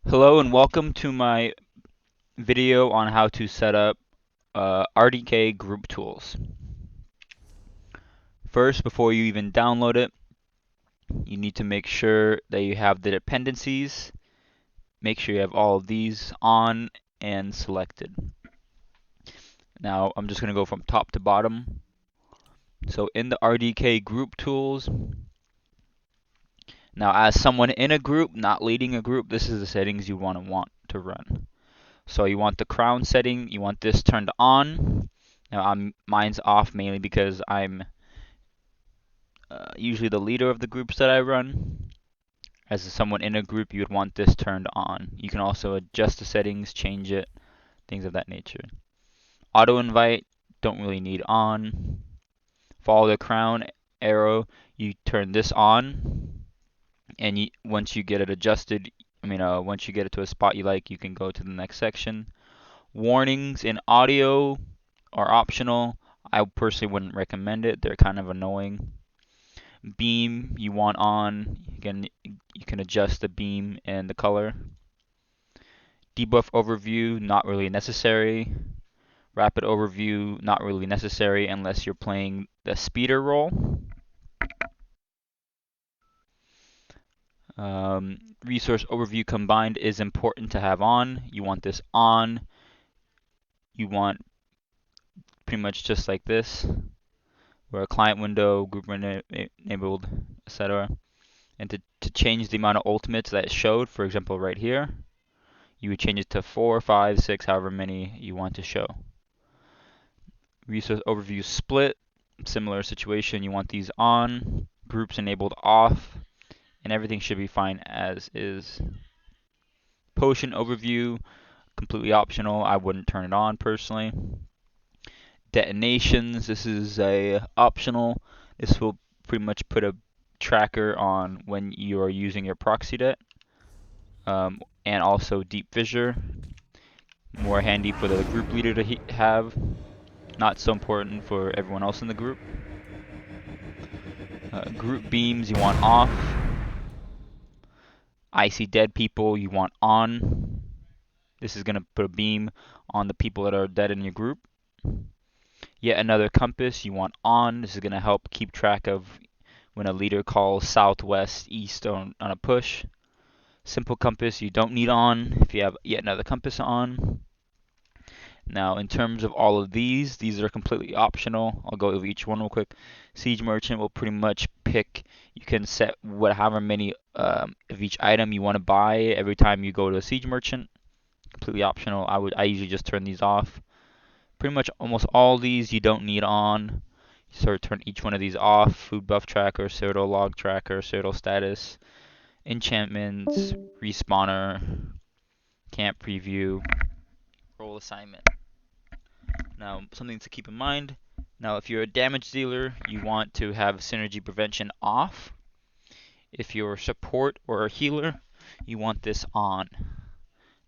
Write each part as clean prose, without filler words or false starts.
Hello and welcome to my video on how to set up RDK group tools. First, before you even download it, you need to make sure that you have the dependencies. Make sure you have all of these on and selected. Now, I'm just going to go from top to bottom. So in the RDK group tools, now as someone in a group, not leading a group, this is the settings you want to run. So you want the crown setting, you want this turned on. Now mine's off mainly because I'm usually the leader of the groups that I run. As someone in a group, you would want this turned on. You can also adjust the settings, change it, things of that nature. Auto invite, don't really need on. Follow the crown arrow, you turn this on, and once you get it adjusted, once you get it to a spot you like, you can go to the next section. Warnings in audio are optional. I personally wouldn't recommend it. They're kind of annoying. Beam you want on. You can adjust the beam and the color. Debuff overview not really necessary. Rapid overview not really necessary unless you're playing the speeder role. Resource overview combined is important to have on. You want this on. You want pretty much just like this, where a client window, group enabled, etc. And to change the amount of ultimates that it showed, for example, right here, you would change it to 4, 5, 6, however many you want to show. Resource overview split, similar situation, you want these on, groups enabled off, and everything should be fine as is. Potion overview, completely optional, I wouldn't turn it on personally. Detonations, this is a optional. This will pretty much put a tracker on when you are using your proxy det. And also deep fissure, more handy for the group leader to have, not so important for everyone else in the group. Group beams you want off. I see dead people you want on. This is going to put a beam on the people that are dead in your group. Yet another compass you want on. This is going to help keep track of when a leader calls southwest, east on a push. Simple compass you don't need on if you have yet another compass on. Now, in terms of all of these are completely optional. I'll go over each one real quick. Siege Merchant will pretty much pick, you can set however many of each item you want to buy every time you go to a Siege Merchant. Completely optional. I usually just turn these off. Pretty much almost all these you don't need on. So turn each one of these off. Food buff tracker, Cyrodiil log tracker, Cyrodiil status, enchantments, respawner, camp preview, role assignment. Now, something to keep in mind. Now, if you're a damage dealer, you want to have synergy prevention off. If you're a support or a healer, you want this on.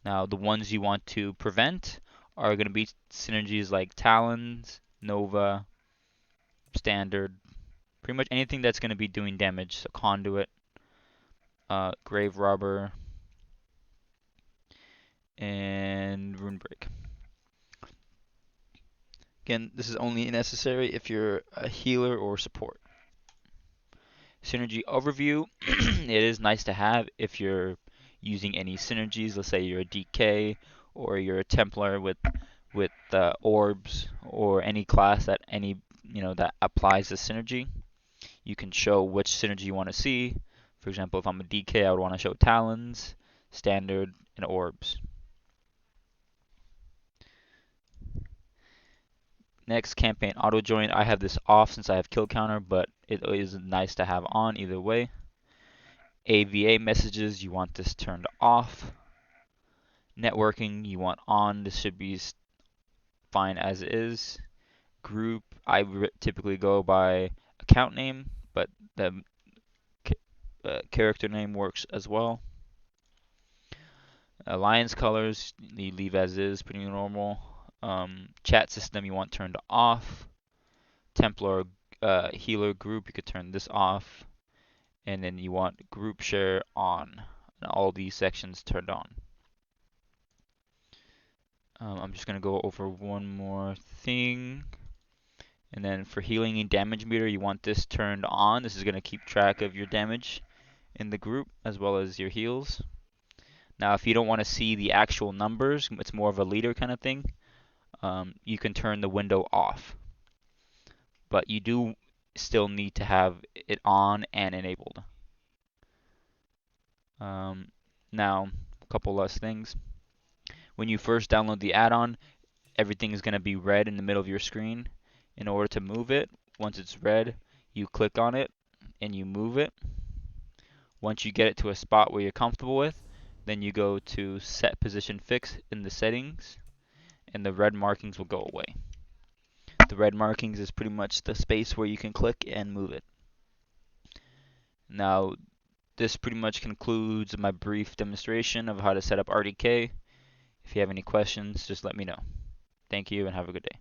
Now, the ones you want to prevent are going to be synergies like Talons, Nova, Standard, pretty much anything that's going to be doing damage. So Conduit, Grave Robber, and Runebreak. Again, this is only necessary if you're a healer or support. Synergy overview, it is nice to have if you're using any synergies. Let's say you're a DK or you're a Templar with orbs or any class that that applies the synergy. You can show which synergy you want to see. For example, if I'm a DK, I would want to show Talons, Standard, and Orbs. Next, campaign auto join. I have this off since I have kill counter, but it is nice to have on either way. AVA messages, you want this turned off. Networking, you want on. This should be fine as is. Group, I typically go by account name, but the character name works as well. Alliance colors, you leave as is, pretty normal. Chat system, you want turned off. Templar healer group, you could turn this off. And then you want group share on, and all these sections turned on. I'm just going to go over one more thing. And then for healing and damage meter, you want this turned on. This is going to keep track of your damage in the group as well as your heals. Now, if you don't want to see the actual numbers, it's more of a leader kind of thing, you can turn the window off. But you do still need to have it on and enabled. Now, a couple less things. When you first download the add-on, everything is going to be red in the middle of your screen. In order to move it, once it's red, you click on it and you move it. Once you get it to a spot where you're comfortable with, then you go to set position fix in the settings and the red markings will go away. The red markings is pretty much the space where you can click and move it. Now, this pretty much concludes my brief demonstration of how to set up RDK. If you have any questions, just let me know. Thank you and have a good day.